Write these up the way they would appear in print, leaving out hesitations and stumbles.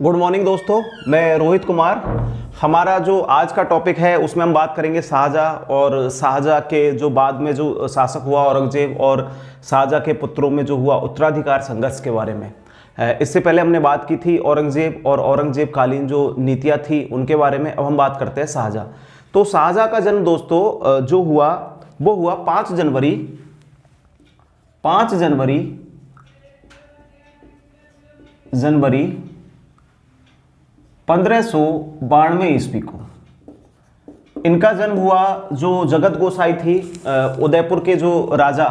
Good morning दोस्तों, मैं रोहित कुमार। हमारा जो आज का टॉपिक है उसमें हम बात करेंगे शाहजहाँ और शाहजहाँ के जो बाद में जो शासक हुआ औरंगजेब और शाहजहाँ के पुत्रों में जो हुआ उत्तराधिकार संघर्ष के बारे में। इससे पहले हमने बात की थी औरंगजेब और औरंगजेब कालीन जो नीतियाँ थी उनके बारे में। अब हम बात करते हैं शाहजहाँ। तो शाहजहाँ का जन्म दोस्तों जो हुआ वो हुआ 5 जनवरी 1592 ईस्वी को इनका जन्म हुआ। जो जगत गोसाई थी उदयपुर के जो राजा,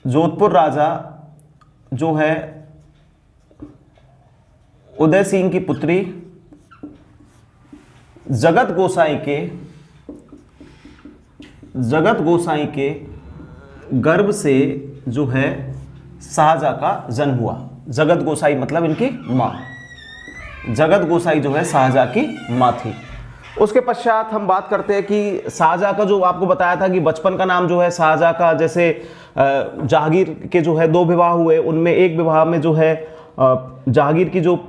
जोधपुर राजा जो है उदय सिंह की पुत्री जगत गोसाई के गर्भ से जो है शाहजहाँ का जन्म हुआ। जगत गोसाई मतलब इनकी माँ, जगत गोसाई जो है शाहजहाँ की माँ थी। उसके पश्चात हम बात करते हैं कि शाहजहाँ का जो आपको बताया था कि बचपन का नाम जो है शाहजहाँ का, जैसे जहांगीर के जो है 2 विवाह हुए, उनमें एक विवाह में जो है जहांगीर की जो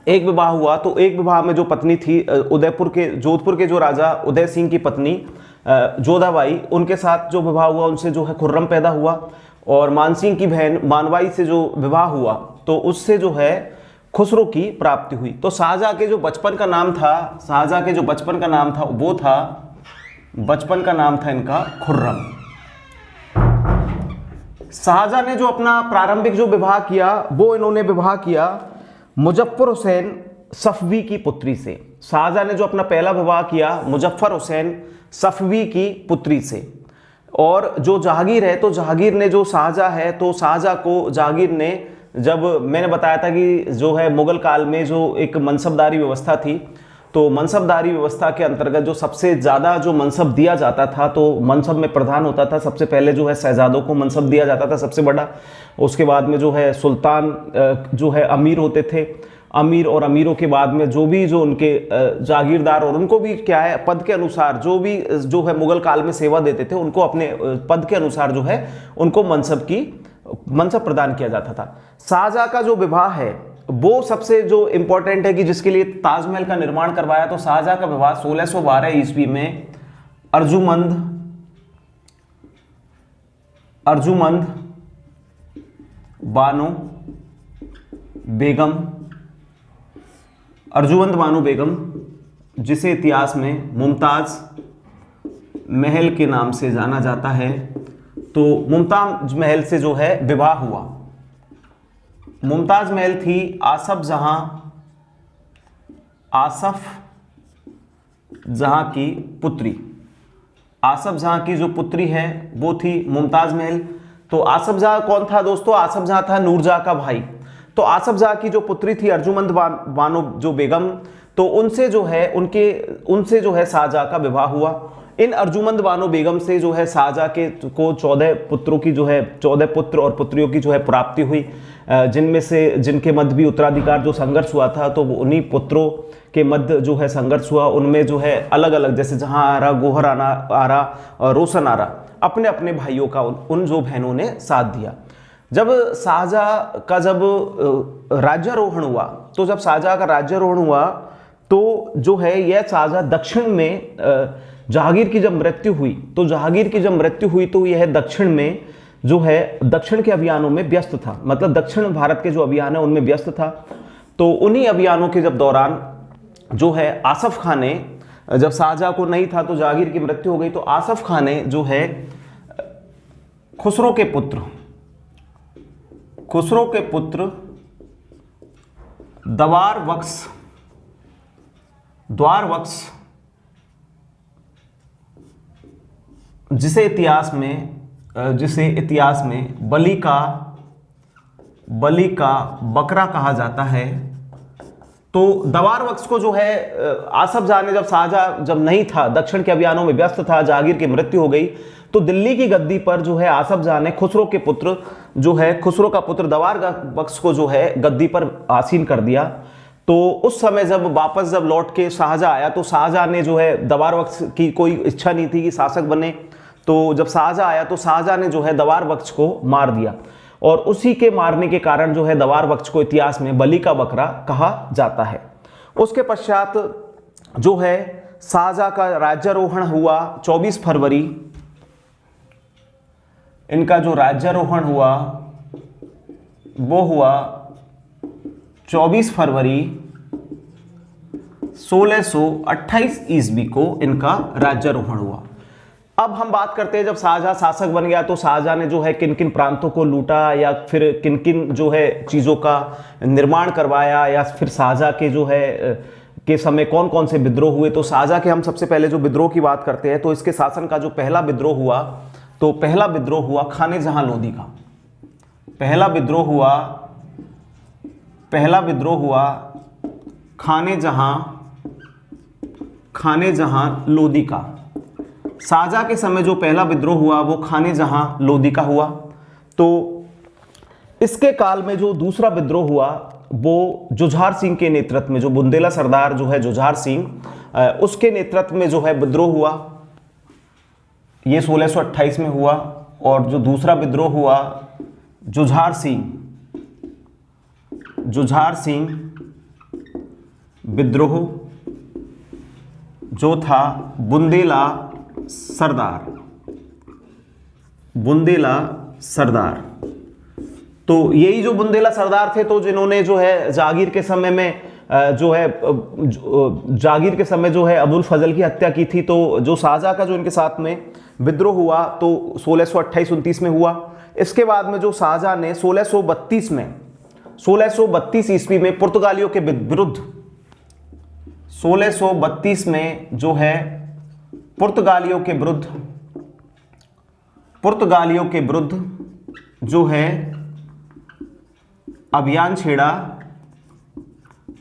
एक विवाह हुआ, तो एक विवाह में जो पत्नी थी जोधपुर के जो राजा उदय सिंह की पत्नी जोधाबाई, उनके साथ जो विवाह हुआ उनसे जो है खुर्रम पैदा हुआ। और मानसिंह की बहन मानवाई से जो विवाह हुआ तो उससे जो है खुसरो की प्राप्ति हुई। तो शाहजहाँ के जो बचपन का नाम था, वो था, बचपन का नाम था इनका खुर्रम। शाहजहाँ ने जो अपना प्रारंभिक जो विवाह किया वो इन्होंने विवाह किया मुजफ्फर हुसैन सफवी की पुत्री से। शाहजहाँ ने जो अपना पहला विवाह किया मुजफ्फर हुसैन सफवी की पुत्री से। और जो जहांगीर है, तो जहांगीर ने जो शाहजहाँ है, तो शाहजहाँ को जहांगीर ने, जब मैंने बताया था कि जो है मुगल काल में जो एक मनसबदारी व्यवस्था थी, तो मनसबदारी व्यवस्था के अंतर्गत जो सबसे ज़्यादा जो मनसब दिया जाता था, तो मनसब में प्रधान होता था सबसे पहले जो है शहजादों को मनसब दिया जाता था सबसे बड़ा। उसके बाद में जो है सुल्तान जो है अमीर होते थे, अमीर और अमीरों के बाद में जो उनके जागीरदार, और उनको भी क्या है पद के अनुसार जो है मुगल काल में सेवा देते थे उनको अपने पद के अनुसार जो है उनको मनसब प्रदान किया जाता था। शाहजहाँ का जो विवाह है वो सबसे जो इंपॉर्टेंट है कि जिसके लिए ताजमहल का निर्माण करवाया, तो शाहजहाँ का विवाह 1612 ईस्वी में अर्जुमंद बानो बेगम, जिसे इतिहास में मुमताज महल के नाम से जाना जाता है, तो मुमताज महल से जो है विवाह हुआ। मुमताज महल थी आसफ जहां की पुत्री। आसफ जहां की जो पुत्री है वो थी मुमताज महल। तो आसफ जहां कौन था दोस्तों? आसफ जहां था नूरजहां का भाई। तो आसफ जहां की जो पुत्री थी अर्जुमंद बानो जो बेगम, तो उनसे जो है शाहजहाँ का विवाह हुआ। इन अर्जुमंद बानो बेगम से जो है शाहजहाँ को 14 पुत्रों की जो है 14 पुत्र और पुत्रियों की जो है प्राप्ति हुई, जिनमें से जिनके मध्य भी उत्तराधिकार जो संघर्ष हुआ था, तो उन्हीं पुत्रों के मध्य जो है संघर्ष हुआ। उनमें जो है अलग अलग, जैसे जहां आरा, गोहर आरा और रोशन आरा, अपने अपने भाइयों का उन जो बहनों ने साथ दिया। जब शाहजहाँ का राज्यारोहण हुआ, तो जब शाहजहाँ का राज्यारोहण हुआ तो जो है यह शाहजहाँ दक्षिण में जहांगीर की जब मृत्यु हुई, तो यह दक्षिण में जो है दक्षिण के अभियानों में व्यस्त था, मतलब दक्षिण भारत के जो अभियान है उनमें व्यस्त था। तो उन्हीं अभियानों के जब दौरान जो है आसफ खां ने, जब शाहजहाँ को नहीं था तो जहांगीर की मृत्यु हो गई, तो आसफ खां ने जो है खुसरो के पुत्र द्वारवक्स, जिसे इतिहास में बलि का बकरा कहा जाता है, तो द्वारवक्स को जो है आसफ जहां ने, जब शाहजहाँ जब नहीं था, दक्षिण के अभियानों में व्यस्त था, जहांगीर की मृत्यु हो गई, तो दिल्ली की गद्दी पर जो है आसफ जहां ने खुसरो का पुत्र द्वारवक्स को जो है गद्दी पर आसीन कर दिया। तो उस समय जब लौट के शाहजहाँ आया, तो शाहजहाँ ने जो है द्वारवक्स की कोई इच्छा नहीं थी कि शासक बने, तो जब शाहजहाँ आया तो शाहजहाँ ने जो है द्वारवक्स को मार दिया। और उसी के मारने के कारण जो है दवार वक्ष को इतिहास में बलि का बकरा कहा जाता है। उसके पश्चात जो है शाहजहां का राज्यारोहण हुआ 24 फरवरी। इनका जो राज्यारोहण हुआ वो हुआ 24 फरवरी 1628 ईस्वी को इनका राज्यारोहण हुआ। अब हम बात करते हैं जब शाहजहां शासक बन गया तो शाहजहां ने जो है किन किन प्रांतों को लूटा या फिर किन किन जो है चीज़ों का निर्माण करवाया या फिर शाहजहां के जो है के समय कौन कौन से विद्रोह हुए। तो शाहजहां के हम सबसे पहले जो विद्रोह की बात करते हैं तो इसके शासन का जो पहला विद्रोह हुआ तो पहला विद्रोह हुआ खाने जहां लोदी का। पहला विद्रोह हुआ खाने जहां लोदी का। शाहजहां के समय जो पहला विद्रोह हुआ वो खाने जहां लोदी का हुआ। तो इसके काल में जो दूसरा विद्रोह हुआ वो जुझार सिंह के नेतृत्व में, जो बुंदेला सरदार जो है जुझार सिंह उसके नेतृत्व में जो है विद्रोह हुआ, ये 1628 में हुआ। और जो दूसरा विद्रोह हुआ जुझार सिंह विद्रोह जो था बुंदेला सरदार। तो यही जो बुंदेला सरदार थे तो जिन्होंने जो है जागीर के समय में जो है अबुल फजल की हत्या की थी। तो जो शाहजहां का जो इनके साथ में विद्रोह हुआ तो 1628-29 में हुआ। इसके बाद में जो शाहजहां ने 1632 ईस्वी में पुर्तगालियों के विरुद्ध 1632 में जो है पुर्तगालियों के विरुद्ध जो है अभियान छेड़ा,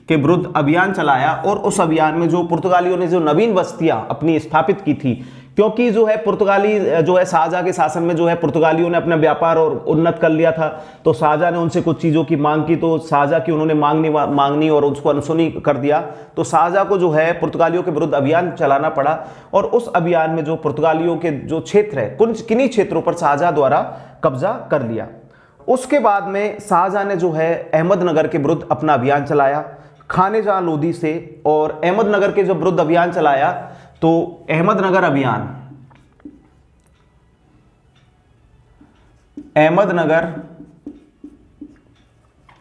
के विरुद्ध अभियान चलाया। और उस अभियान में जो पुर्तगालियों ने जो नवीन बस्तियां अपनी स्थापित की थी, क्योंकि जो है पुर्तगाली जो है शाहजहां के शासन में जो है पुर्तगालियों ने अपना व्यापार और उन्नत कर लिया था। तो शाहजहां ने उनसे कुछ चीज़ों की मांग की तो शाहजहां की उन्होंने मांगनी और उसको अनसुनी कर दिया। तो शाहजहां को जो है पुर्तगालियों के विरुद्ध अभियान चलाना पड़ा। और उस अभियान में जो पुर्तगालियों के जो क्षेत्र है किन्हीं क्षेत्रों पर शाहजहां द्वारा कब्जा कर लिया। उसके बाद में शाहजहां ने जो है अहमदनगर के विरुद्ध अपना अभियान चलाया खाने जहां लोदी से। और अहमदनगर के जो विरुद्ध अभियान चलाया तो अहमदनगर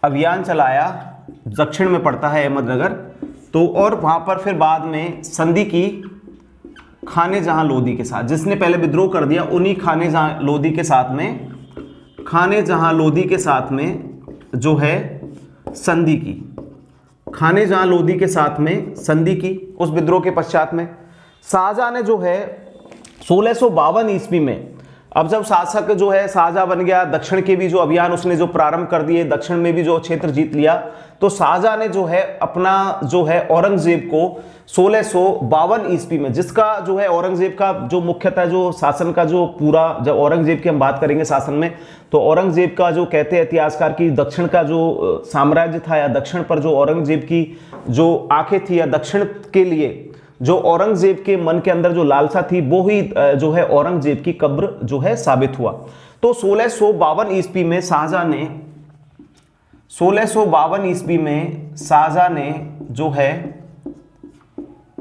अभियान चलाया, दक्षिण में पड़ता है अहमदनगर। तो और वहां पर फिर बाद में संधि की खाने जहां लोदी के साथ, जिसने पहले विद्रोह कर दिया उन्हीं खाने जहां लोदी के साथ में जो है संधि की, खाने जहां लोदी के साथ में संधि की। उस विद्रोह के पश्चात में शाहजहां ने जो है 1652 ईस्वी में, अब जब शासक जो है शाहजहां बन गया, दक्षिण के भी जो अभियान उसने जो प्रारंभ कर दिए, दक्षिण में भी जो क्षेत्र जीत लिया, तो शाहजहां ने जो है अपना जो है औरंगजेब को 1652 ईस्वी में, जिसका जो है औरंगजेब का जो मुख्यतः जो शासन का जो पूरा, जब औरंगजेब की हम बात करेंगे शासन में, तो औरंगजेब का जो कहते हैं इतिहासकार की दक्षिण का जो साम्राज्य था या दक्षिण पर जो औरंगजेब की जो आंखें थी या दक्षिण के लिए जो औरंगजेब के मन के अंदर जो लालसा थी वो ही जो है औरंगजेब की कब्र जो है साबित हुआ। तो 1652 ईस्वी में शाहजहां ने जो है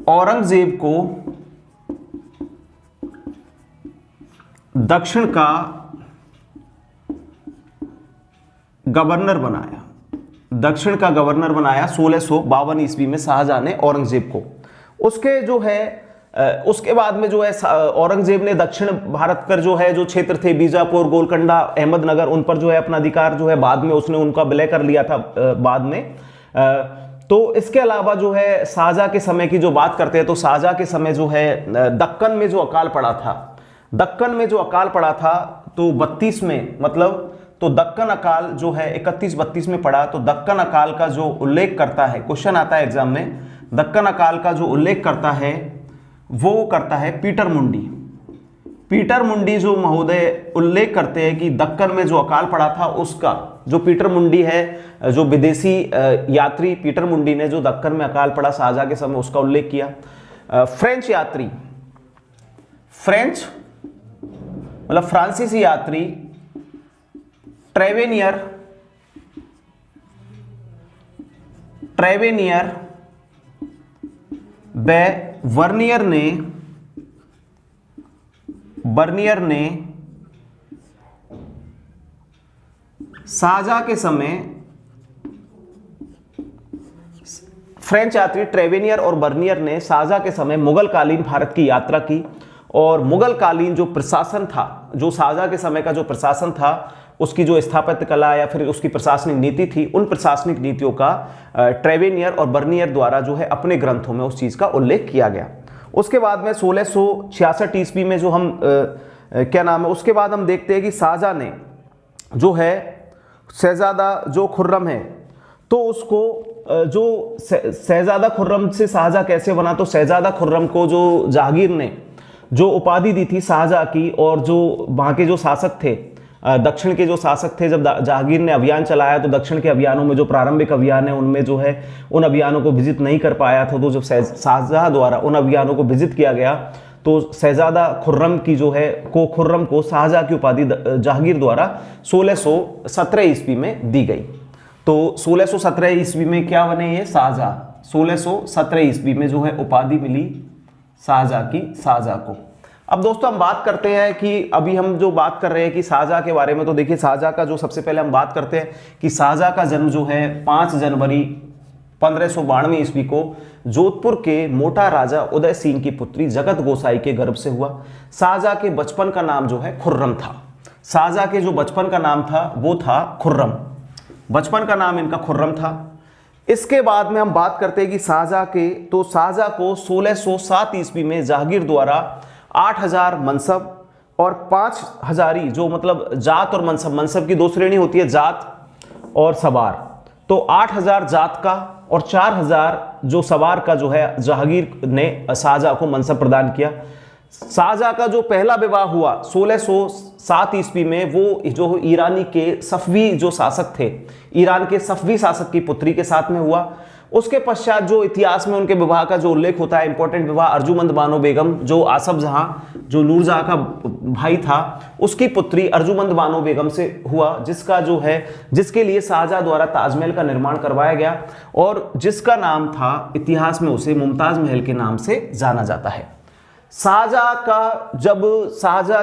औरंगजेब को दक्षिण का गवर्नर बनाया 1652 ईस्वी में शाहजहां ने औरंगजेब को। उसके जो है उसके बाद में जो है औरंगजेब ने दक्षिण भारत पर जो है जो क्षेत्र थे बीजापुर, गोलकोंडा, अहमदनगर, उन पर जो है अपना अधिकार जो है बाद में उसने उनका विलय कर लिया था बाद में। तो इसके अलावा जो है शाहजहां के समय की जो बात करते हैं तो शाहजहां के समय जो है दक्कन में जो अकाल पड़ा था तो 32 में, मतलब तो दक्कन अकाल जो है 31-32 में पड़ा। तो दक्कन अकाल का जो उल्लेख करता है, क्वेश्चन आता है एग्जाम में, दक्कन अकाल का जो उल्लेख करता है वो करता है पीटर मुंडी जो महोदय उल्लेख करते हैं कि दक्कन में जो अकाल पड़ा था उसका, जो पीटर मुंडी है, जो विदेशी यात्री पीटर मुंडी ने जो दक्कन में अकाल पड़ा शाहजहां के समय उसका उल्लेख किया। फ्रांसीसी यात्री ट्रेवेनियर व बर्नियर ने शाहजहां के समय, फ्रेंच यात्री ट्रेवेनियर और बर्नियर ने शाहजहां के समय मुगल कालीन भारत की यात्रा की और मुगल कालीन जो प्रशासन था, जो शाहजहां के समय का जो प्रशासन था, उसकी जो स्थापत्य कला या फिर उसकी प्रशासनिक नीति थी, उन प्रशासनिक नीतियों का ट्रेवेनियर और बर्नियर द्वारा जो है अपने ग्रंथों में उस चीज़ का उल्लेख किया गया। उसके बाद में 1666 ईस्वी में जो हम क्या नाम है, उसके बाद हम देखते हैं कि शाहजहां ने जो है शहजादा जो खुर्रम है, तो उसको जो शहजादा खुर्रम से शाहजहां कैसे बना, तो शहजादा खुर्रम को जो जहांगीर ने जो उपाधि दी थी शाहजहां की, और जो वहाँ के जो शासक थे, दक्षिण के जो शासक थे, जब जहांगीर ने अभियान चलाया तो दक्षिण के अभियानों में जो प्रारंभिक अभियान है उनमें जो है उन अभियानों को विजिट नहीं कर पाया था, तो जब शाहजहां द्वारा उन अभियानों को विजिट किया गया तो शहजादा खुर्रम की जो है खुर्रम को शाहजहां की उपाधि जहांगीर द्वारा 1617 ईस्वी में दी गई। तो 1617 ईस्वी में क्या बने ये शाहजहां, 1617 ईस्वी में जो है उपाधि मिली शाहजहां को। अब दोस्तों हम बात करते हैं कि अभी हम जो बात कर रहे हैं कि शाहजहां के बारे में, तो देखिए शाहजहां का जो सबसे पहले हम बात करते हैं कि शाहजहां का जन्म जो है 5 जनवरी 1592 ईस्वी को जोधपुर के मोटा राजा उदय सिंह की पुत्री जगत गोसाई के गर्भ से हुआ। शाहजहां के बचपन का नाम जो है खुर्रम था। शाहजहां के जो बचपन का नाम था वो था खुर्रम, बचपन का नाम इनका खुर्रम था। इसके बाद में हम बात करते हैं कि शाहजहां को 1607 ईस्वी में जहांगीर द्वारा 8000 मनसब और 5 हजारी, जो मतलब जात और मनसब की 2 श्रेणी होती है, जात और सवार, तो 8000 जात का और 4000 जो सवार का जो है जहांगीर ने शाहजहां को मनसब प्रदान किया। शाहजहां का जो पहला विवाह हुआ 1607 ईस्वी में, वो जो ईरानी के सफवी जो शासक थे, ईरान के सफवी शासक की पुत्री के साथ में हुआ। उसके पश्चात जो इतिहास में उनके विवाह का जो उल्लेख होता है, इंपॉर्टेंट विवाह अर्जुमंद बानो बेगम, जो आसफ जहां जो नूरजहां का भाई था, उसकी पुत्री अर्जुमंद बानो बेगम से हुआ, जिसके लिए शाहजहां द्वारा ताजमहल का निर्माण करवाया गया और जिसका नाम था इतिहास में उसे मुमताज महल के नाम से जाना जाता है। शाहजहां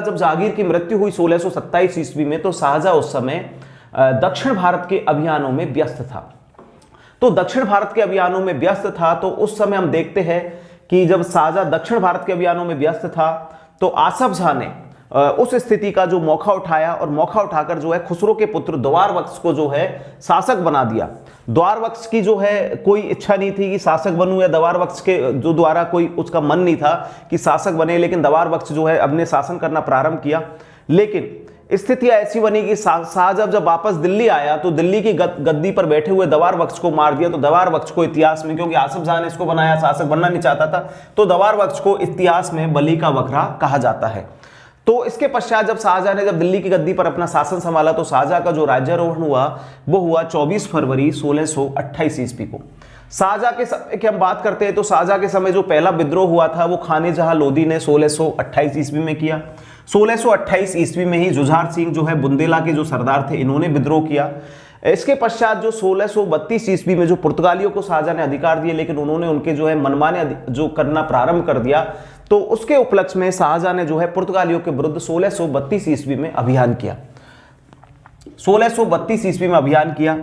जब जहांगीर की मृत्यु हुई 1627 ईस्वी में, तो शाहजहां उस समय दक्षिण भारत के अभियानों में व्यस्त था। तो दक्षिण भारत के अभियानों में व्यस्त था, तो उस समय हम देखते हैं कि जब शाहजहां दक्षिण भारत के अभियानों में व्यस्त था, तो आसफ जहां ने उस स्थिति का जो मौका उठाया और मौका उठाकर जो है खुसरो के पुत्र द्वारवक्ष को जो है शासक बना दिया। द्वारवक्ष की जो है कोई इच्छा नहीं थी कि शासक बनूं, या द्वारवक्ष के जो द्वारा कोई उसका मन नहीं था कि शासक बने, लेकिन द्वारवक्ष जो है अपने शासन करना प्रारंभ किया। लेकिन स्थितियां ऐसी बनी कि शाहजहां जब वापस दिल्ली आया तो दिल्ली की गद्दी पर बैठे हुए द्वारवक्ष को मार दिया। तो द्वारवक्ष को इतिहास में, क्योंकि आसफ जहां ने इसको बनाया, शासक बनना नहीं चाहता था, तो द्वारवक्ष को इतिहास में बलि का बकरा कहा जाता है। तो इसके पश्चात जब शाहजहां ने दिल्ली की गद्दी पर अपना शासन संभाला, तो शाहजहां का जो राज्यारोहण हुआ वो हुआ 24 फरवरी 1628 ईस्वी को। शाहजहां के समय की हम बात करते हैं तो शाहजहां के समय जो पहला विद्रोह हुआ था वो खाने जहां लोदी ने 1628 ईस्वी में किया। 1628 ईस्वी में ही जुझार सिंह जो है बुंदेला के जो सरदार थे, इन्होंने विद्रोह किया। इसके पश्चात जो 1632 ईस्वी में जो पुर्तगालियों को शाहजहां ने अधिकार दिए, लेकिन उन्होंने उनके जो है मनमाने जो करना प्रारंभ कर दिया, तो उसके उपलक्ष्य में शाहजहां ने जो है पुर्तगालियों के विरुद्ध 1632 ईस्वी में अभियान किया। 1632 ईस्वी में अभियान किया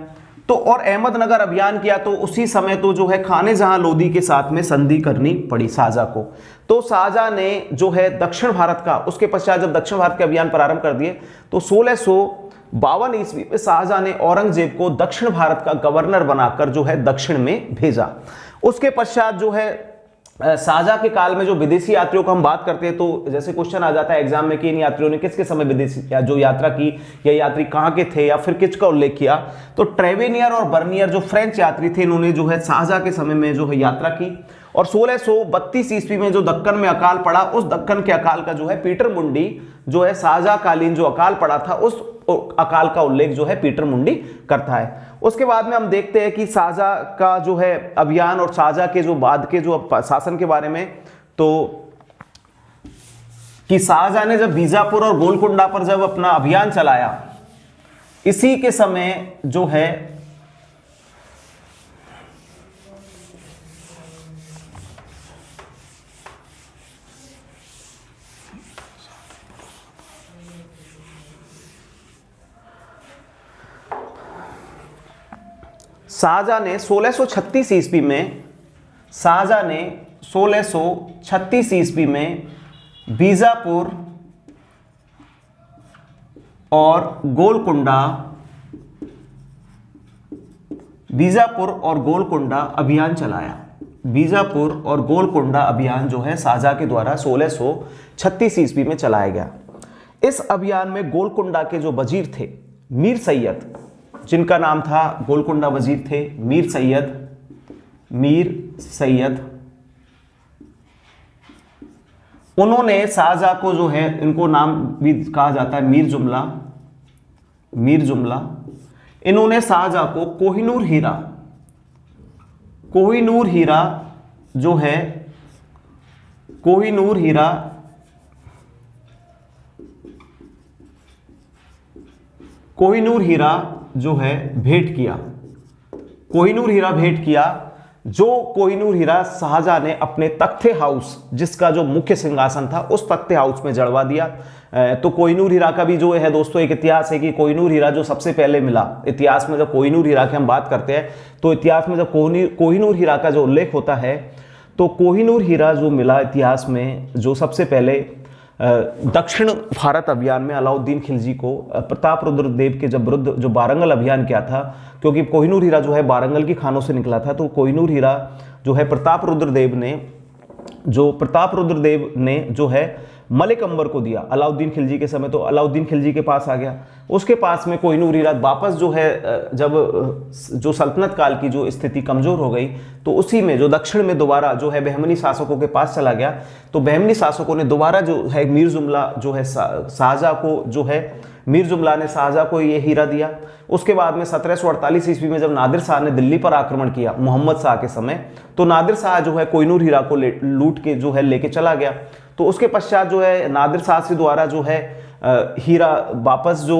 तो और अहमदनगर अभियान किया, तो उसी समय तो जो है खाने जहां लोदी के साथ में संधि करनी पड़ी शाहजहां को। तो शाहजहां ने जो है दक्षिण भारत का, उसके पश्चात जब दक्षिण भारत के अभियान प्रारंभ कर दिए, तो 1652 ईस्वी में शाहजहां ने औरंगजेब को दक्षिण भारत का गवर्नर बनाकर जो है दक्षिण में भेजा। उसके पश्चात जो है शाहजहां के काल में जो विदेशी यात्रियों को हम बात करते हैं, तो जैसे क्वेश्चन आ जाता है एग्जाम में कि इन यात्रियों ने किसके समय विदेशी जो यात्रा की, या यात्री कहाँ के थे, या फिर किसका उल्लेख किया, तो ट्रेवेनियर और बर्नियर जो फ्रेंच यात्री थे, इन्होंने जो है शाहजहां के समय में जो है यात्रा की। और 1632 ईस्वी में जो दक्कन में अकाल पड़ा, उस दक्कन के अकाल का जो है पीटर मुंडी जो है शाहजहां कालीन जो अकाल पड़ा था, उस अकाल का उल्लेख जो है पीटर मुंडी करता है। उसके बाद में हम देखते हैं कि शाहजहां का जो है अभियान और शाहजहां के जो बाद के जो शासन के बारे में, तो कि शाहजहां ने जब बीजापुर और गोलकुंडा पर जब अपना अभियान चलाया, इसी के समय जो है शाहजहां ने 1636 ईस्वी में, शाहजहां ने 1636 ईस्वी में बीजापुर और गोलकुंडा अभियान चलाया। बीजापुर और गोलकुंडा अभियान जो है शाहजहां के द्वारा 1636 ईस्वी में चलाया गया। इस अभियान में गोलकुंडा के जो वजीर थे मीर सैयद, जिनका नाम था, गोलकुंडा वजीर थे मीर सैयद, उन्होंने शाहजहां को जो है, इनको नाम भी कहा जाता है मीर जुमला, इन्होंने शाहजहां को कोहिनूर हीरा जो है, कोहिनूर हीरा जो है भेंट किया। जो कोहिनूर हीरा शाहजहां ने अपने तख्ते हाउस, जिसका जो मुख्य सिंहासन था, उस तख्ते हाउस में जड़वा दिया। तो कोहिनूर हीरा का भी जो है दोस्तों एक इतिहास है कि कोहिनूर हीरा जो सबसे पहले मिला, इतिहास में जब कोहिनूर हीरा की हम बात करते हैं तो इतिहास में जब कोहिनूर हीरा का जो उल्लेख होता है तो कोहिनूर हीरा जो मिला इतिहास में, जो सबसे पहले दक्षिण भारत अभियान में अलाउद्दीन खिलजी को प्रताप रुद्र देव के जब विरुद्ध जो वारंगल अभियान किया था, क्योंकि कोहिनूर हीरा जो है वारंगल की खानों से निकला था, तो कोहिनूर हीरा जो है प्रताप रुद्र देव ने जो है मलिक अंबर को दिया अलाउद्दीन खिलजी के समय। तो अलाउद्दीन खिलजी के पास आ गया, उसके पास में कोहिनूर हीरा वापस जो है, जब जो सल्तनत काल की जो स्थिति कमजोर हो गई तो उसी में जो दक्षिण में दोबारा जो है बहमनी शासकों के पास चला गया। तो बहमनी शासकों ने दोबारा जो है मीर जुमला जो है शाहजहां को जो है, मीर जुमला ने शाहजहां को ये हीरा दिया। उसके बाद में 1748 ईस्वी में जब नादिर शाह ने दिल्ली पर आक्रमण किया मोहम्मद शाह के समय, तो नादिर शाह जो है कोहिनूर हीरा को लूट के जो है लेके चला गया। तो उसके पश्चात जो है नादिर शाह से द्वारा जो है हीरा वापस जो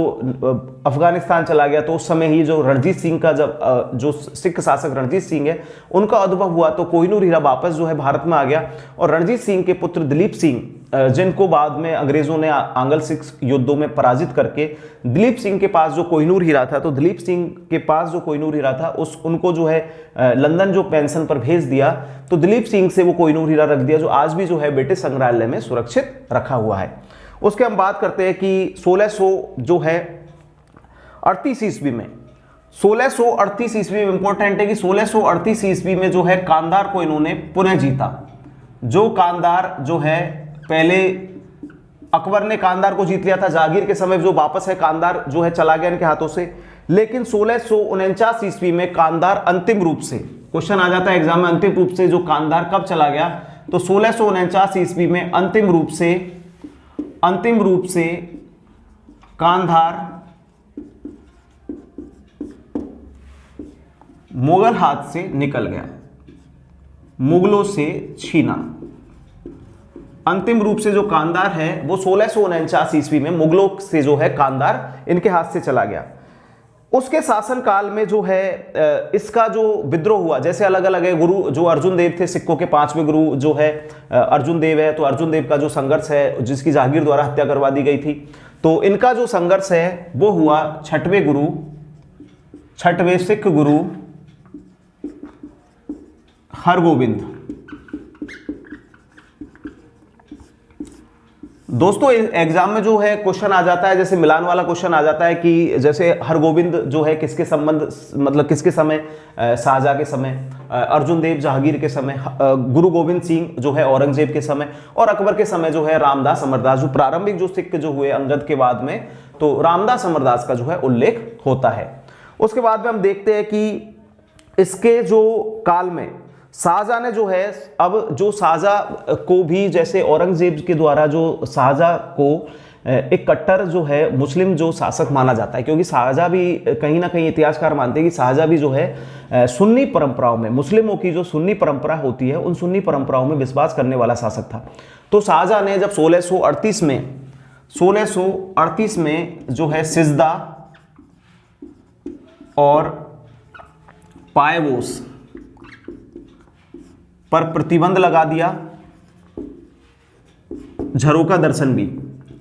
अफगानिस्तान चला गया। तो उस समय ही जो रणजीत सिंह का जब जो सिख शासक रणजीत सिंह है उनका उद्भव हुआ, तो कोहिनूर हीरा वापस जो है भारत में आ गया। और रणजीत सिंह के पुत्र दिलीप सिंह, जिनको बाद में अंग्रेजों ने आंग्ल सिख युद्धों में पराजित करके दिलीप सिंह के पास जो कोहिनूर हीरा था, तो दिलीप सिंह के पास जो कोहिनूर हीरा था उनको जो है लंदन जो पेंशन पर भेज दिया। तो दिलीप सिंह से वो कोहिनूर हीरा रख दिया, जो आज भी जो है ब्रिटिश संग्रहालय में सुरक्षित रखा हुआ है। उसके हम बात करते हैं कि 1638 ईस्वी में, 1638 ईस्वी में इंपॉर्टेंट है कि 1638 ईस्वी में जो है कांधार को इन्होंने पुनः जीता। जो कांधार जो है, पहले अकबर ने कांधार को जीत लिया था जहांगीर के समय, जो वापस है कांधार जो है चला गया इनके हाथों से। लेकिन 1649 ईस्वी में कांधार अंतिम रूप से, क्वेश्चन आ जाता है एग्जाम में, अंतिम रूप से जो कांधार कब चला गया, तो 1649 ईस्वी में अंतिम रूप से कांधार मुगल हाथ से निकल गया, मुगलों से छीना। अंतिम रूप से जो कांधार है वो 1649 ईस्वी में मुगलों से जो है कांधार इनके हाथ से चला गया। उसके शासन काल में जो है इसका जो विद्रोह हुआ, जैसे अलग अलग है गुरु, जो अर्जुन देव थे सिखों के 5वें गुरु जो है अर्जुन देव है, तो अर्जुन देव का जो संघर्ष है, जिसकी जहांगीर द्वारा हत्या करवा दी गई थी, तो इनका जो संघर्ष है वो हुआ 6वें सिख गुरु हरगोबिंद। दोस्तों एग्जाम में जो है क्वेश्चन आ जाता है, जैसे मिलान वाला क्वेश्चन आ जाता है कि जैसे हरगोबिंद जो है किसके संबंध, मतलब किसके समय, शाहजहां के समय, अर्जुन देव जहांगीर के समय, गुरु गोविंद सिंह जो है औरंगजेब के समय, और अकबर के समय जो है रामदास अमरदास, जो प्रारंभिक जो सिख जो हुए अंगद के बाद में, तो रामदास अमरदास का जो है उल्लेख होता है। उसके बाद में हम देखते हैं कि इसके जो काल में शाहजहां ने जो है, अब जो शाहजहां को भी जैसे औरंगजेब के द्वारा जो शाहजहां को एक कट्टर जो है मुस्लिम जो शासक माना जाता है, क्योंकि शाहजहां भी कहीं ना कहीं इतिहासकार मानते हैं कि शाहजहां भी जो है सुन्नी परंपराओं में, मुस्लिमों की जो सुन्नी परंपरा होती है उन सुन्नी परंपराओं में विश्वास करने वाला शासक था। तो शाहजहां ने जब 1638 में जो है और पायवोस पर प्रतिबंध लगा दिया। झरोका दर्शन भी,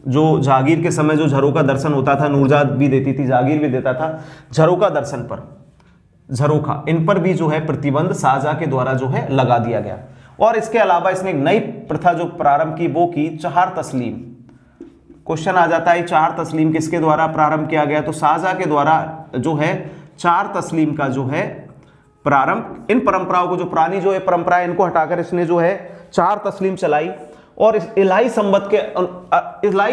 जो जागीर के समय जो झरोका दर्शन होता था, नूरजहां भी देती थी, जागीर भी देता था, झरोका दर्शन पर, झरोखा, इन पर भी जो है प्रतिबंध शाहजहां के द्वारा जो है लगा दिया गया। और इसके अलावा इसने एक नई प्रथा जो प्रारंभ की वो की चहार तस्लीम। क्वेश्चन आ जाता है चहार तस्लीम किसके द्वारा प्रारंभ किया गया, तो शाहजहां के द्वारा जो है चार तस्लीम का जो है प्रारंभ। इन परंपराओं को, जो पुरानी जो है परंपराएं, इनको हटाकर इसने जो है चार तस्लीम चलाई। और इस इलाही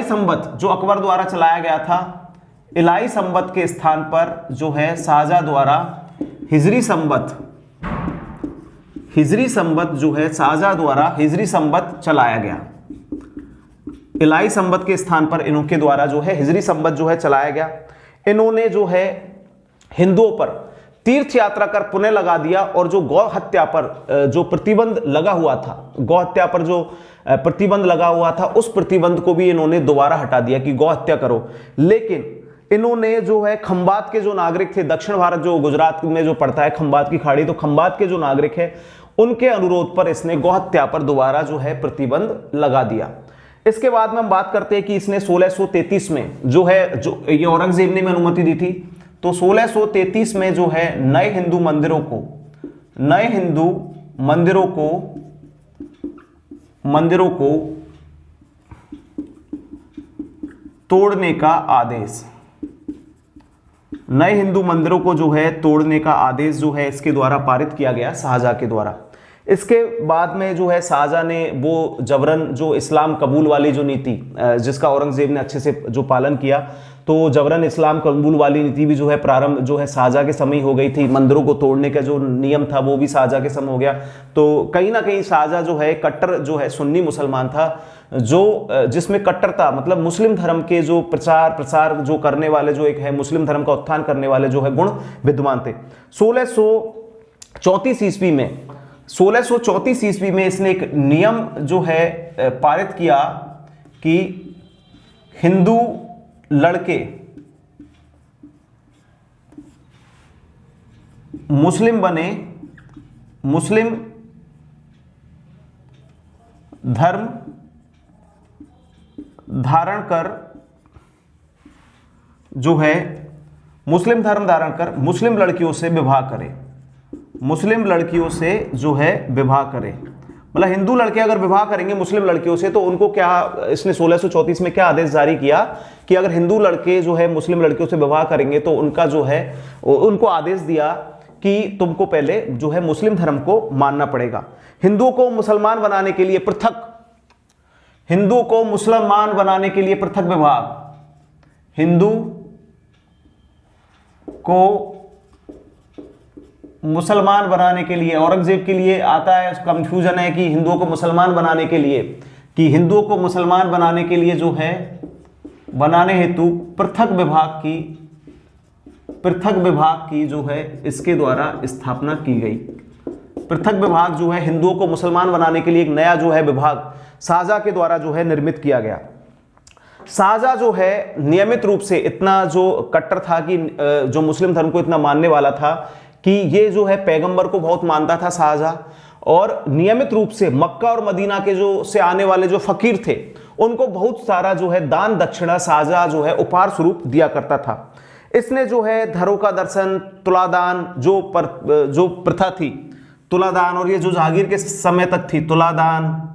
संबत जो अकबर द्वारा चलाया गया था, इलाही संबत के स्थान पर जो है शाहजहां द्वारा हिजरी संबत जो है शाहजहां द्वारा हिजरी संबत चलाया गया। इलाही संबत के स्थान पर इनके द्वारा जो है हिजरी संबत जो है चलाया गया। इन्होंने जो है हिंदुओं पर तीर्थ यात्रा कर पुण्य लगा दिया, और जो गौ हत्या पर जो प्रतिबंध लगा हुआ था, गौ हत्या पर जो प्रतिबंध लगा हुआ था, उस प्रतिबंध को भी इन्होंने दोबारा हटा दिया कि गौ हत्या करो। लेकिन इन्होंने जो है खंबात के जो नागरिक थे, दक्षिण भारत जो गुजरात में जो पड़ता है खंबात की खाड़ी, तो खंबात के जो नागरिक है उनके अनुरोध पर इसने गौ हत्या पर दोबारा जो है प्रतिबंध लगा दिया। इसके बाद में हम बात करते हैं कि इसने 1633 में जो है, जो ये औरंगजेब ने अनुमति दी थी, तो 1633 में जो है नए हिंदू मंदिरों को तोड़ने का आदेश, नए हिंदू मंदिरों को जो है तोड़ने का आदेश जो है इसके द्वारा पारित किया गया शाहजहां के द्वारा। इसके बाद में जो है शाहजहां ने वो जबरन जो इस्लाम कबूल वाली जो नीति, जिसका औरंगजेब ने अच्छे से जो पालन किया, तो जबरन इस्लाम कबूल वाली नीति भी जो है प्रारंभ जो है शाहजहां के समय हो गई थी। मंदिरों को तोड़ने का जो नियम था वो भी शाहजहां के समय हो गया। तो कहीं ना कहीं शाहजहां जो है कट्टर जो है सुन्नी मुसलमान था, जो जिसमें कट्टरता मतलब मुस्लिम धर्म के जो प्रसार जो करने वाले, जो एक है मुस्लिम धर्म का उत्थान करने वाले जो है गुण विद्वान थे। 1634 ईस्वी में इसने एक नियम जो है पारित किया कि हिंदू लड़के मुस्लिम बने, मुस्लिम धर्म धारण कर जो है मुस्लिम धर्म धारण कर मुस्लिम लड़कियों से विवाह करें, मुस्लिम लड़कियों से जो है विवाह करें। मतलब हिंदू लड़के अगर विवाह करेंगे मुस्लिम लड़कियों से, तो उनको क्या, इसने 1634 में क्या आदेश जारी किया कि अगर हिंदू लड़के जो है मुस्लिम लड़कियों से विवाह करेंगे तो उनका जो है, उनको आदेश दिया कि तुमको पहले जो है मुस्लिम धर्म को मानना पड़ेगा। हिंदुओं को मुसलमान बनाने के लिए पृथक, हिंदू को मुसलमान बनाने के लिए पृथक विभाग, हिंदू को मुसलमान बनाने के लिए, औरंगजेब के लिए आता है कंफ्यूजन है कि हिंदुओं को मुसलमान बनाने के लिए, कि हिंदुओं को मुसलमान बनाने के लिए जो है बनाने हेतु पृथक विभाग की जो है इसके द्वारा स्थापना की गई। पृथक विभाग जो है हिंदुओं को मुसलमान बनाने के लिए एक नया जो है विभाग शाहजहां के द्वारा जो है निर्मित किया गया। शाहजहां जो है नियमित रूप से इतना जो कट्टर था कि जो मुस्लिम धर्म को इतना मानने वाला था कि ये जो है पैगंबर को बहुत मानता था शाहजहां, और नियमित रूप से मक्का और मदीना के जो से आने वाले जो फकीर थे उनको बहुत सारा जो है दान दक्षिणा शाहजहां जो है उपहार स्वरूप दिया करता था। इसने जो है झरोका दर्शन, तुलादान जो प्रथा थी, तुलादान, और ये जो जागीर के समय तक थी तुलादान,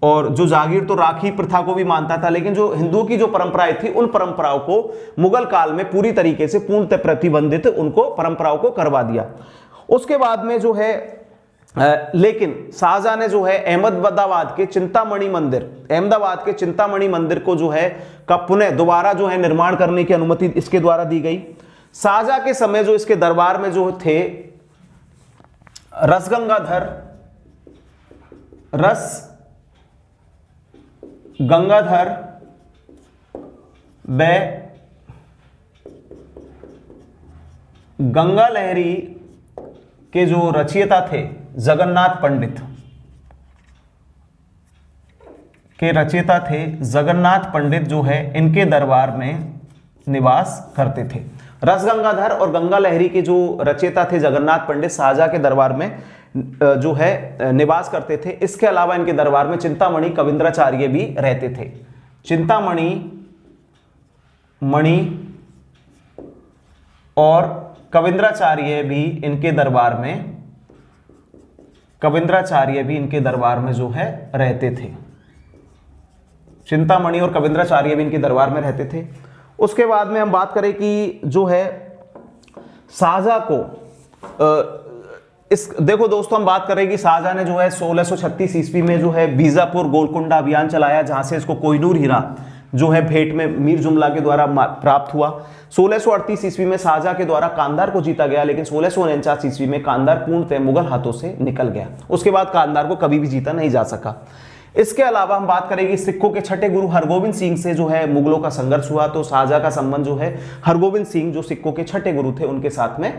और जो जागीर तो राखी प्रथा को भी मानता था, लेकिन जो हिंदुओं की जो परंपराएं थी उन परंपराओं को मुगल काल में पूरी तरीके से पूर्णतः प्रतिबंधित उनको परंपराओं को करवा दिया। उसके बाद में जो है लेकिन शाहजहां ने जो है अहमदाबाद के चिंतामणि मंदिर को जो है का पुनः दोबारा जो है निर्माण करने की अनुमति इसके द्वारा दी गई। शाहजहां के समय जो इसके दरबार में जो थे गंगाधर व गंगा लहरी के जो रचयिता थे जगन्नाथ पंडित जो है इनके दरबार में निवास करते थे। रसगंगाधर और गंगा लहरी के जो रचयिता थे जगन्नाथ पंडित शाहजहां के दरबार में जो है निवास करते थे। इसके अलावा इनके दरबार में चिंतामणि कविंद्राचार्य भी रहते थे। चिंतामणि और कविंद्राचार्य भी इनके दरबार में जो है रहते थे। चिंतामणि और कविंद्राचार्य भी इनके दरबार में रहते थे। उसके बाद में हम बात करें कि जो है शाहजहां को देखो दोस्तों, हम बात करें कि शाहजहां ने जो है 1636 ईस्वी में जो है बीजापुर गोलकुंडा अभियान चलाया, जहां से इसको कोहिनूर हीरा जो है भेंट में मीर जुमला के द्वारा प्राप्त हुआ। 1638 ईस्वी में शाहजहां के द्वारा कांधार को जीता गया, लेकिन 1649 ईस्वी में कांधार पूर्णतः मुगल हाथों से निकल गया। उसके बाद कांधार को कभी भी जीता नहीं जा सका। इसके अलावा हम बात करेंगे सिखों के छठे गुरु हरगोविंद सिंह से जो है मुगलों का संघर्ष हुआ। तो शाहजहां का संबंध जो है हरगोविंद सिंह, जो सिखों के छठे गुरु थे, उनके साथ में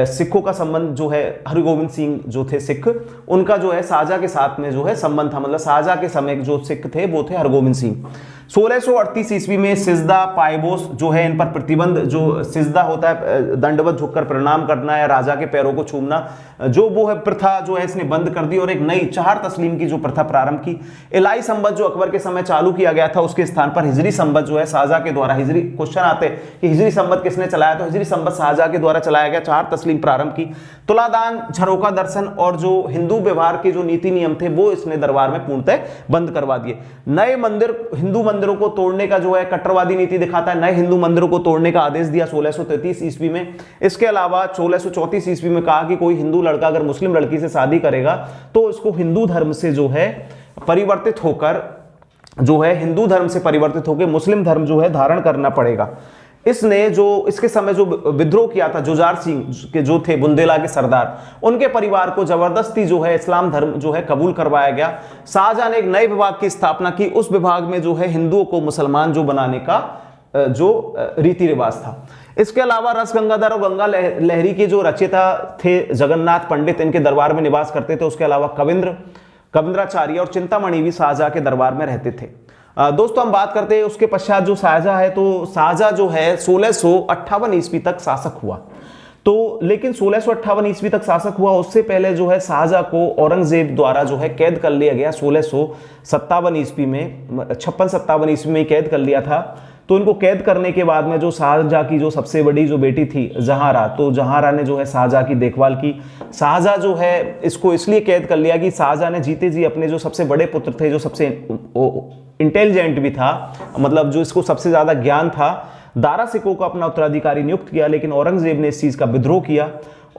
सिखों का संबंध जो है हरगोविंद सिंह जो थे सिख, उनका जो है शाहजहां के साथ में जो है संबंध था। मतलब शाहजहां के समय जो सिख थे वो थे हरगोविंद सिंह। 1638 ईस्वी में सिजदा पायबोस जो है इन पर प्रतिबंध, जो सिजदा होता है दंडवत झुककर प्रणाम करना या राजा के पैरों को चूमना, जो वो है प्रथा जो है इसने बंद कर दी और एक नई चहार तस्लीम की जो प्रथा प्रारंभ की। इलाही संबत जो अकबर के समय चालू किया गया था, उसके स्थान पर हिजरी संबत जो है शाहजहां के द्वारा, हिजरी क्वेश्चन आते कि हिजरी संबत किसने चलाया, तो हिजरी संबत शाहजहां के द्वारा चलाया गया, चहार तस्लीम प्रारंभ की। तुलादान, झरोका दर्शन और जो हिंदू व्यवहार के जो नीति नियम थे वो इसने दरबार में पूर्णतः बंद करवा दिए। नए मंदिर, हिंदू मंदिरों को तोड़ने का जो है कट्टरवादी नीति दिखाता है, नए हिंदू मंदिरों को तोड़ने का आदेश दिया 1633 ईस्वी में। इसके अलावा 1634 ईस्वी में कहा कि कोई हिंदू लड़का अगर मुस्लिम लड़की से शादी करेगा तो उसको हिंदू धर्म से जो है परिवर्तित होकर मुस्लिम धर्म जो है धारण करना पड़ेगा। इसने जो इसके समय जो विद्रोह किया था जुझार सिंह के जो थे बुंदेला के सरदार, उनके परिवार को जबरदस्ती जो है इस्लाम धर्म जो है कबूल करवाया गया। शाहजहां ने एक नए विभाग की स्थापना की, उस विभाग में जो है हिंदुओं को मुसलमान जो बनाने का जो रीति रिवाज था। इसके अलावा रसगंगाधर और गंगा लहरी के जो रचयिता थे जगन्नाथ पंडित इनके दरबार में निवास करते थे। उसके अलावा कविंद्राचार्य और चिंतामणि भी शाहजहां के दरबार में रहते थे। दोस्तों हम बात करते हैं उसके पश्चात जो शाहजहां है, तो शाहजहां जो है 1658 ईस्वी तक शासक हुआ। तो लेकिन 1658 ईस्वी तक शासक हुआ, उससे पहले जो है शाहजहां को औरंगजेब द्वारा जो है कैद कर लिया गया 1657 ईस्वी में, 56-57 ईस्वी में कैद कर लिया था। तो इनको कैद करने के बाद में जो शाहजहां की जो सबसे बड़ी जो बेटी थी जहांरा, तो जहांरा ने जो है शाहजहां की देखभाल की। शाहजहां जो है इसको इसलिए कैद कर लिया कि शाहजहां ने जीते जी अपने जो सबसे बड़े पुत्र थे, जो सबसे इंटेलिजेंट भी था, मतलब जो इसको सबसे ज्यादा ज्ञान था, दारा सिकोह को अपना उत्तराधिकारी नियुक्त किया। लेकिन औरंगजेब ने इस चीज का विद्रोह किया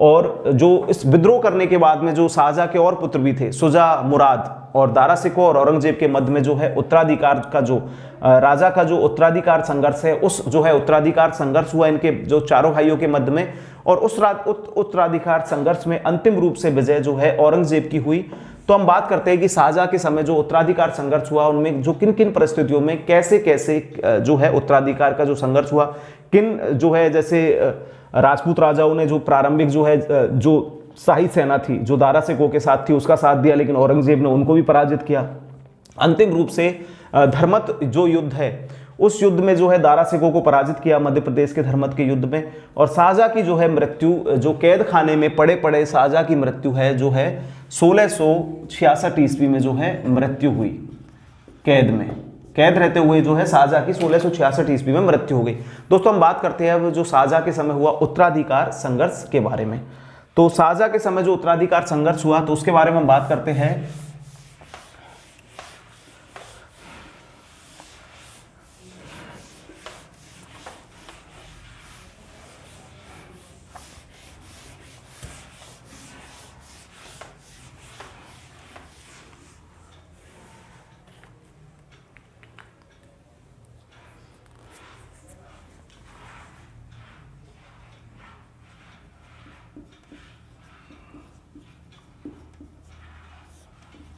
और जो इस विद्रोह करने के बाद में जो शाहजहां के और पुत्र भी थे, शुजा, मुराद और दारा सिकोह और औरंगजेब के मध्य में जो है उत्तराधिकार का जो राजा का जो उत्तराधिकार संघर्ष है, उस जो है उत्तराधिकार संघर्ष हुआ इनके जो चारों भाइयों के मध्य में। और उस उत्तराधिकार संघर्ष में अंतिम रूप से विजय जो है औरंगजेब की हुई। तो हम बात करते हैं कि शाहजहां के समय जो उत्तराधिकार संघर्ष हुआ, उनमें जो किन किन परिस्थितियों में कैसे कैसे जो है उत्तराधिकार का जो संघर्ष हुआ, किन जो है जैसे राजपूत राजाओं ने जो प्रारंभिक जो है जो शाही सेना थी जो दारा सिकोह के साथ थी उसका साथ दिया, लेकिन औरंगजेब ने उनको भी पराजित किया। अंतिम रूप से धर्मत जो युद्ध है, उस युद्ध में जो है दारा सिकोह को पराजित किया मध्य प्रदेश के धर्मत के युद्ध में। और शाहजहां की जो है मृत्यु, जो कैद खाने में पड़े पड़े शाहजहां की मृत्यु है जो है 1666 ईस्वी में जो है मृत्यु हुई। कैद रहते हुए जो है शाहजहां की 1666 ईस्वी में मृत्यु हो गई। दोस्तों हम बात करते हैं जो शाहजहां के समय हुआ उत्तराधिकार संघर्ष के बारे में। तो शाहजहां के समय जो उत्तराधिकार संघर्ष हुआ तो उसके बारे में हम बात करते हैं।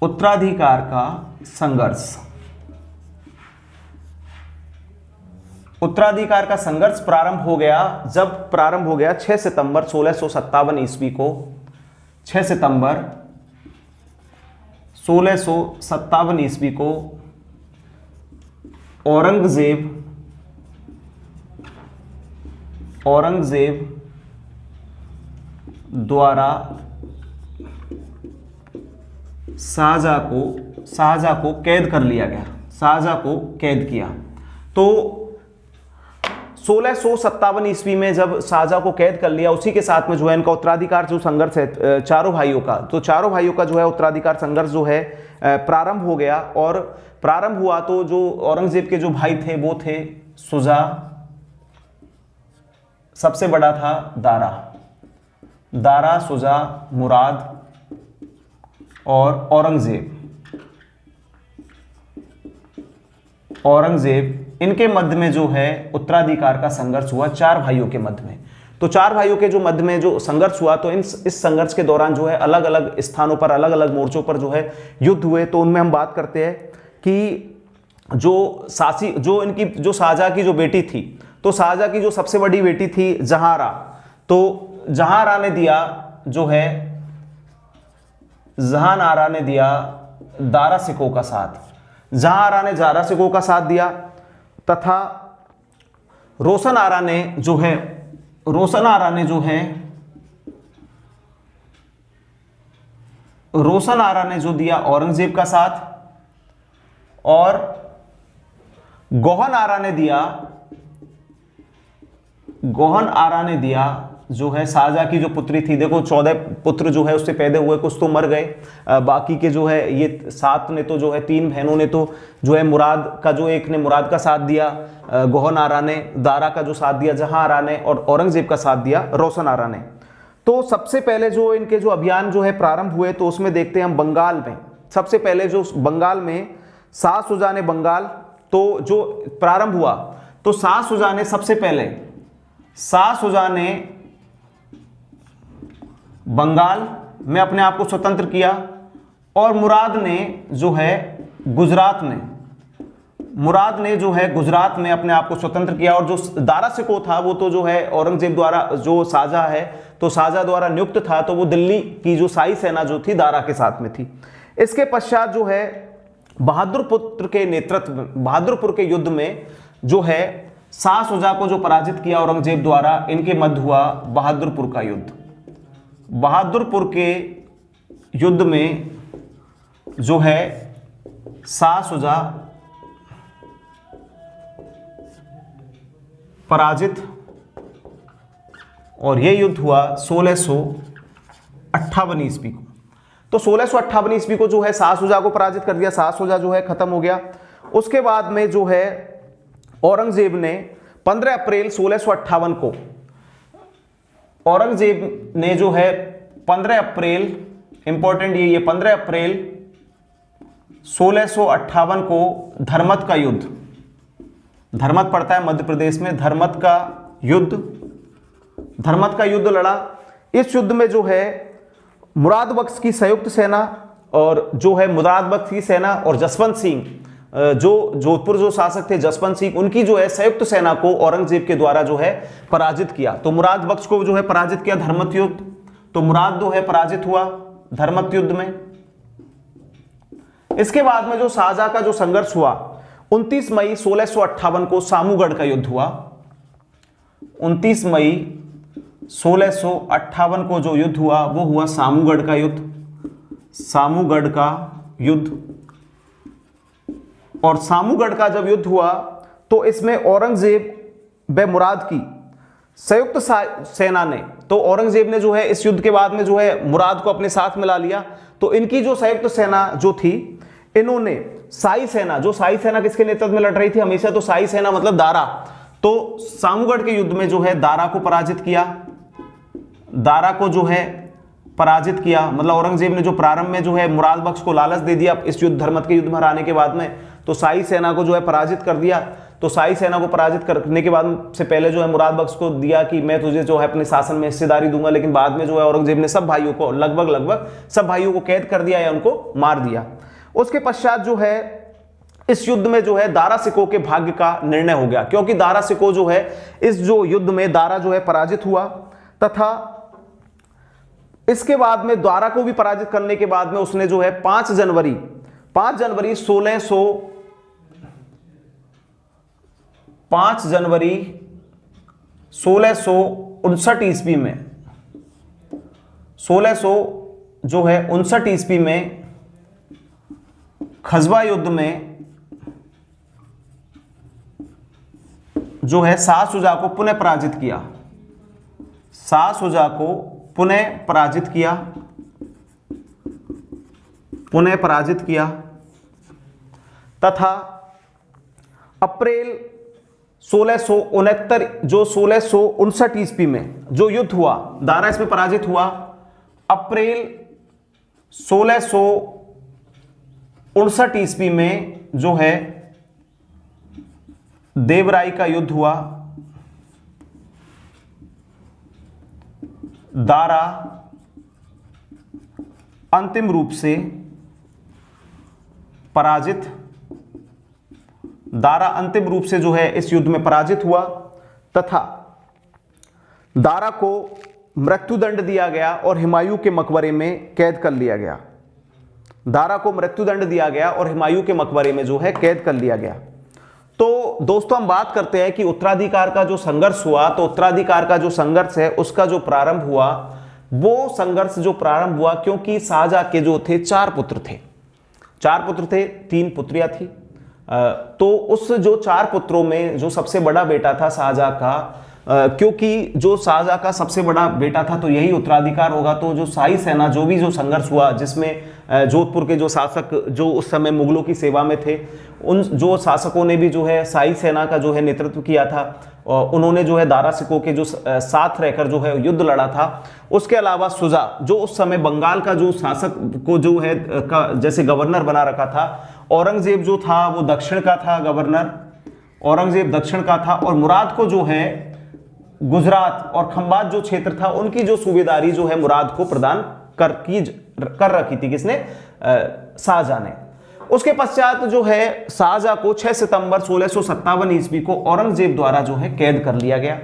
उत्तराधिकार का संघर्ष। उत्तराधिकार का संघर्ष प्रारंभ हो गया 6 सितंबर 1657 ईस्वी को। 6 सितंबर 1657 ईस्वी को औरंगजेब द्वारा शाहजहां को कैद कर लिया गया, शाहजहां को कैद किया। तो 1657 ईस्वी में जब शाहजहां को कैद कर लिया, उसी के साथ में जो है इनका उत्तराधिकार जो संघर्ष है चारों भाइयों का, तो चारों भाइयों का जो है उत्तराधिकार संघर्ष जो है प्रारंभ हो गया। और प्रारंभ हुआ तो जो औरंगजेब के जो भाई थे वो थे शुजा, सबसे बड़ा था दारा, शुजा, मुराद और औरंगजेब, इनके मध्य में जो है उत्तराधिकार का संघर्ष हुआ चार भाइयों के मध्य में। तो चार भाइयों के जो मध्य में जो संघर्ष हुआ, तो इस संघर्ष के दौरान जो है अलग अलग स्थानों पर, अलग अलग मोर्चों पर जो है युद्ध हुए। तो उनमें हम बात करते हैं कि जो इनकी जो शाहजहां की जो बेटी थी, तो शाहजहां की जो सबसे बड़ी बेटी थी जहांआरा, तो जहांआरा ने दिया जो है जहांआरा ने दिया दारा सिकों का साथ, जहांआरा ने दारा सिकों का साथ दिया, तथा रोशन आरा ने जो दिया औरंगजेब का साथ, और गोहन आरा ने दिया जो है शाहजहां की जो पुत्री थी। देखो 14 पुत्र जो है उससे पैदा हुए, कुछ तो मर गए, बाकी के जो है ये 7 ने तो जो है 3 बहनों ने तो जो है मुराद का जो एक ने मुराद का साथ दिया, गोहन आरा ने दारा का जो साथ दिया जहांआरा ने, और औरंगजेब का साथ दिया रोशन आरा ने। तो सबसे पहले जो इनके जो अभियान जो है प्रारंभ हुए, तो उसमें देखते हैं हम बंगाल में। सबसे पहले जो बंगाल में शाह शुजा ने तो जो प्रारंभ हुआ, तो शाह शुजा ने बंगाल में अपने आप को स्वतंत्र किया, और मुराद ने जो है गुजरात में अपने आप को स्वतंत्र किया। और जो दारा सिकों था वो तो जो है औरंगजेब द्वारा, जो शाहजहां है तो शाहजहां द्वारा नियुक्त था, तो वो दिल्ली की जो शाही सेना जो थी दारा के साथ में थी। इसके पश्चात जो है बहादुरपुर के नेतृत्व में, बहादुरपुर के युद्ध में जो है शाह शुजा को जो पराजित किया औरंगजेब द्वारा, इनके मध्य हुआ बहादुरपुर का युद्ध। बहादुरपुर के युद्ध में जो है शाह शुजा पराजित, और यह युद्ध हुआ 1658 ईस्वी को। तो 1658 ईस्वी को जो है शाह शुजा को पराजित कर दिया, शाह शुजा जो है खत्म हो गया। उसके बाद में जो है औरंगजेब ने 15 अप्रैल 1658 को, औरंगजेब ने जो है 15 अप्रैल, इंपॉर्टेंट ये 15 अप्रैल 1658 को धर्मत का युद्ध, धर्मत पड़ता है मध्य प्रदेश में, धर्मत का युद्ध लड़ा। इस युद्ध में जो है मुराद बख्श की संयुक्त सेना, और जो है मुराद बख्श की सेना और जसवंत सिंह, जो जोधपुर जो शासक थे जसवंत सिंह, उनकी जो है संयुक्त सेना को औरंगजेब के द्वारा जो है पराजित किया। तो मुराद बख्श को जो है पराजित किया धर्मत युद्ध, तो मुराद जो है पराजित हुआ धर्मत युद्ध में। इसके बाद में जो शाहजहां का जो संघर्ष हुआ, 29 मई 1658 को सामूगढ़ का युद्ध हुआ। 29 मई 1658 को जो युद्ध हुआ वो हुआ सामूगढ़ का युद्ध। और सामूगढ़ का जब युद्ध हुआ तो इसमें औरंगजेब व मुराद की संयुक्त सेना ने, तो औरंगजेब ने जो है इस युद्ध के बाद में जो है मुराद को अपने साथ मिला लिया। तो इनकी जो संयुक्त सेना जो थी, इन्होंने शाही सेना, जो शाही सेना किसके नेतृत्व में लड़ रही थी हमेशा, तो शाही सेना मतलब दारा, तो सामूगढ़ के युद्ध में जो है दारा को पराजित किया, मतलब औरंगजेब ने जो प्रारंभ में जो है मुराद बख्श को लालच दे दिया इस युद्ध, धर्मत के युद्ध में हराने के बाद में, तो शाही सेना को जो है पराजित कर दिया। तो शाही सेना को पराजित करने के बाद से पहले जो है मुराद बख्श को दिया कि मैं तुझे जो है अपने शासन में हिस्सेदारी दूंगा, लेकिन बाद में जो है औरंगजेब ने सब भाइयों को, लगभग सब भाइयों को कैद कर दिया या उनको मार दिया। उसके पश्चात जो है इस युद्ध में जो है दारा सिकों के भाग्य का निर्णय हो गया, क्योंकि दारा सिकों जो है इस जो युद्ध में दारा जो है पराजित हुआ, तथा इसके बाद में दारा को भी पराजित करने के बाद में उसने जो है 5 जनवरी 1658 1659 ईस्वी में, 1659 ईस्वी में खजवा युद्ध में जो है शाह शुजा को पुनः पराजित किया, शाह शुजा को पुनः पराजित किया तथा अप्रैल 1669 जो 1659 ईस्वी में जो युद्ध हुआ, दारा इसमें पराजित हुआ। अप्रैल 1659 ईस्वी में जो है देवराई का युद्ध हुआ, दारा अंतिम रूप से पराजित, दारा अंतिम रूप से जो है इस युद्ध में पराजित हुआ तथा दारा को मृत्युदंड दिया गया और हुमायूं के मकबरे में कैद कर लिया गया। दारा को मृत्युदंड दिया गया और हुमायूं के मकबरे में जो है कैद कर लिया गया। तो दोस्तों हम बात करते हैं कि उत्तराधिकार का जो संघर्ष हुआ, तो उत्तराधिकार का जो संघर्ष है उसका जो प्रारंभ हुआ, वो संघर्ष जो प्रारंभ हुआ क्योंकि शाहजहां के जो थे 4 पुत्र थे, 3 पुत्रियां थी। तो उस जो 4 पुत्रों में जो सबसे बड़ा बेटा था शाहजहां का, क्योंकि जो शाहजहां का सबसे बड़ा बेटा था तो यही उत्तराधिकार होगा। तो जो शाही सेना जो भी जो संघर्ष हुआ, जिसमें जोधपुर के जो शासक जो उस समय मुगलों की सेवा में थे, उन जो शासकों ने भी जो है शाही सेना का जो है नेतृत्व किया था, उन्होंने जो है दारा सिकों के जो साथ रहकर जो है युद्ध लड़ा था। उसके अलावा शुजा जो उस समय बंगाल का जो शासक को जो है जैसे गवर्नर बना रखा था, औरंगजेब जो था वो दक्षिण का था गवर्नर, औरंगजेब दक्षिण का था, और मुराद को जो है गुजरात और खंबात जो क्षेत्र था उनकी जो सूबेदारी जो है मुराद को प्रदान कर रखी थी, किसने? शाहजहां ने। उसके पश्चात जो है शाहजहां को 6 सितंबर 1657 ईस्वी को औरंगजेब द्वारा जो है कैद कर लिया गया।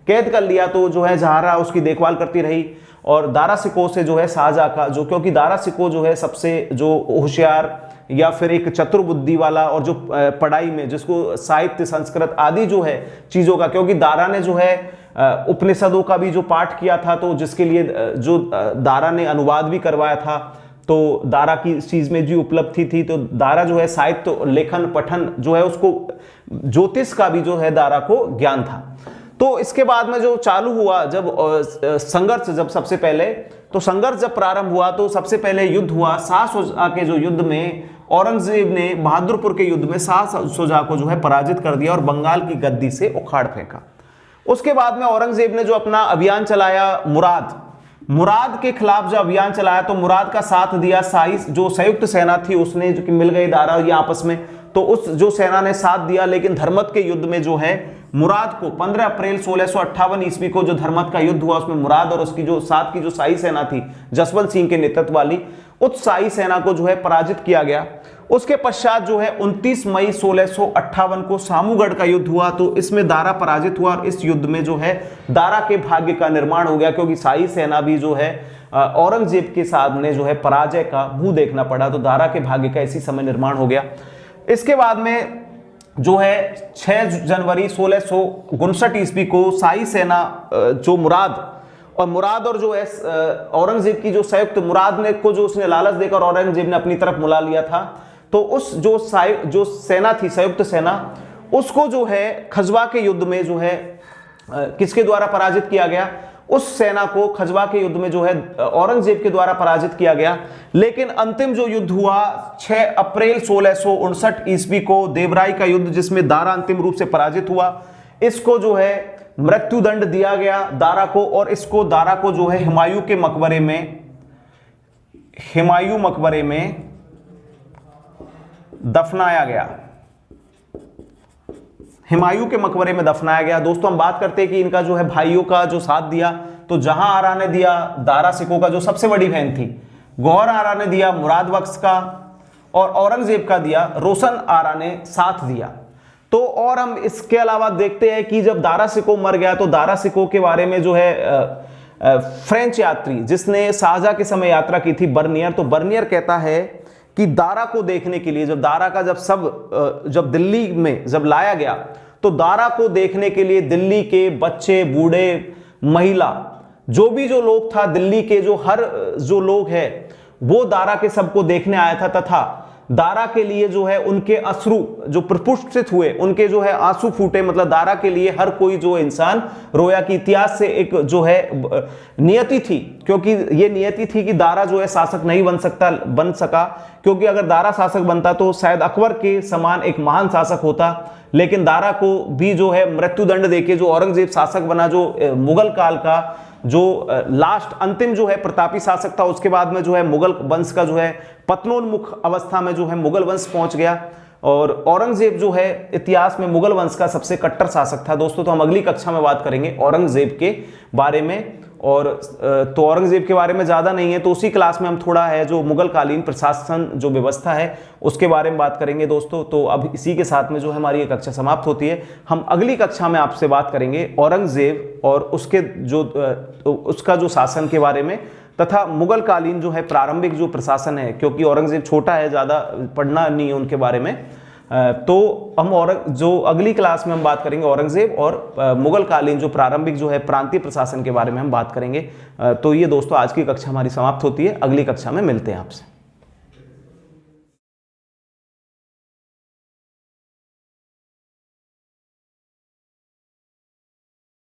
कैद कर लिया तो जो है जहारा उसकी देखभाल करती रही, और दारा सिकों से जो है शाहजहां का जो, क्योंकि दारा सिकों जो है सबसे जो होशियार या फिर एक चतुर बुद्धि वाला, और जो पढ़ाई में जिसको साहित्य संस्कृत आदि जो है चीज़ों का, क्योंकि दारा ने जो है उपनिषदों का भी जो पाठ किया था, तो जिसके लिए जो दारा ने अनुवाद भी करवाया था, तो दारा की इस चीज़ में जो उपलब्धि थी, तो दारा जो है साहित्य लेखन पठन जो है उसको, ज्योतिष का भी जो है दारा को ज्ञान था। तो इसके बाद में जो चालू हुआ जब संघर्ष, जब सबसे पहले तो संघर्ष जब प्रारंभ हुआ तो सबसे पहले युद्ध हुआ शाह शुजा के जो युद्ध में औरंगजेब ने बहादुरपुर के युद्ध में शाह शुजा को जो है पराजित कर दिया और बंगाल की गद्दी से उखाड़ फेंका। उसके बाद में औरंगजेब ने जो अपना अभियान चलाया मुराद के खिलाफ जो अभियान चलाया, तो मुराद का साथ दिया शाही जो संयुक्त सेना थी उसने, जो कि मिल गई दारा ये आपस में, तो उस जो सेना ने साथ दिया। लेकिन धर्मत के युद्ध में जो है मुराद को 15 अप्रैल 1658 ईस्वी को जो धर्मत का युद्ध हुआ, उसमें मुराद और उसकी जो साथ की जो शाही सेना थी जसवंत सिंह के नेतृत्व वाली, उस शाही सेना को जो है पराजित किया गया। उसके पश्चात जो है 29 मई 1658 को सामूगढ़ का युद्ध हुआ, तो इसमें दारा पराजित हुआ और इस युद्ध में जो है दारा के भाग्य का निर्माण हो गया, क्योंकि शाही सेना भी जो है औरंगजेब के सामने जो है पराजय का मुंह देखना पड़ा, तो दारा के भाग्य का इसी समय निर्माण हो गया। इसके बाद में जो है 6 जनवरी 1659 ईस्वी को शाही सेना जो मुराद और जो है औरंगजेब की जो संयुक्त, मुराद ने को जो उसने लालच देकर औरंगजेब ने अपनी तरफ बुला लिया था, तो उस जो सेना थी संयुक्त सेना, उसको जो है खजवा के युद्ध में जो है किसके द्वारा पराजित किया गया? उस सेना को खजवा के युद्ध में जो है औरंगजेब के द्वारा पराजित किया गया। लेकिन अंतिम जो युद्ध हुआ 6 अप्रैल 1659 ईस्वी को देवराई का युद्ध, जिसमें दारा अंतिम रूप से पराजित हुआ, इसको जो है मृत्युदंड दिया गया दारा को, और इसको दारा को जो है हुमायूं के मकबरे में दफनाया गया। हुमायूं के मकबरे में दफनाया गया। दोस्तों हम बात करते हैं कि इनका जो है भाइयों का जो साथ दिया, तो जहां आरा ने दिया दारा सिकों का जो सबसे बड़ी बहन थी, गौहर आरा ने दिया मुराद बख्श का, और औरंगजेब का दिया रोशन आरा ने साथ दिया। तो और हम इसके अलावा देखते हैं कि जब दारा सिकों मर गया, तो दारा सिकों के बारे में जो है फ्रेंच यात्री जिसने शाहजहां के समय यात्रा की थी बर्नियर, तो बर्नियर कहता है कि दारा को देखने के लिए जब दारा का जब दिल्ली में जब लाया गया, तो दारा को देखने के लिए दिल्ली के बच्चे, बूढ़े, महिला, जो लोग था, दिल्ली के जो लोग हैं वो दारा के सबको देखने आया था, तथा दारा के लिए उनके अश्रु जो प्रपुष्पित हुए, उनके आंसू फूटे, मतलब दारा के लिए हर कोई इंसान रोया। कि इतिहास से एक नियति थी, क्योंकि ये नियति थी कि दारा शासक नहीं बन सका, क्योंकि अगर दारा शासक बनता तो शायद अकबर के समान एक महान शासक होता, लेकिन दारा को भी मृत्युदंड देके जो औरंगजेब शासक बना, जो मुगल काल का जो लास्ट अंतिम प्रतापी शासक था, उसके बाद में मुगल वंश का पतनोन्मुख अवस्था में मुगल वंश पहुंच गया। और औरंगजेब इतिहास में मुगल वंश का सबसे कट्टर शासक था दोस्तों। तो हम अगली कक्षा में बात करेंगे औरंगजेब के बारे में, और तो औरंगजेब के बारे में ज़्यादा नहीं है, तो उसी क्लास में हम थोड़ा जो मुगल कालीन प्रशासन जो व्यवस्था है उसके बारे में बात करेंगे दोस्तों। तो अब इसी के साथ में हमारी ये कक्षा समाप्त होती है। हम अगली कक्षा में आपसे बात करेंगे औरंगजेब और उसके उसका शासन के बारे में, तथा मुगल कालीन प्रारंभिक प्रशासन है, क्योंकि औरंगजेब छोटा है, ज़्यादा पढ़ना नहीं है उनके बारे में। तो हम अगली क्लास में हम बात करेंगे औरंगजेब और मुगल कालीन प्रारंभिक प्रांतीय प्रशासन के बारे में हम बात करेंगे। तो ये दोस्तों आज की कक्षा हमारी समाप्त होती है। अगली कक्षा में मिलते हैं आपसे।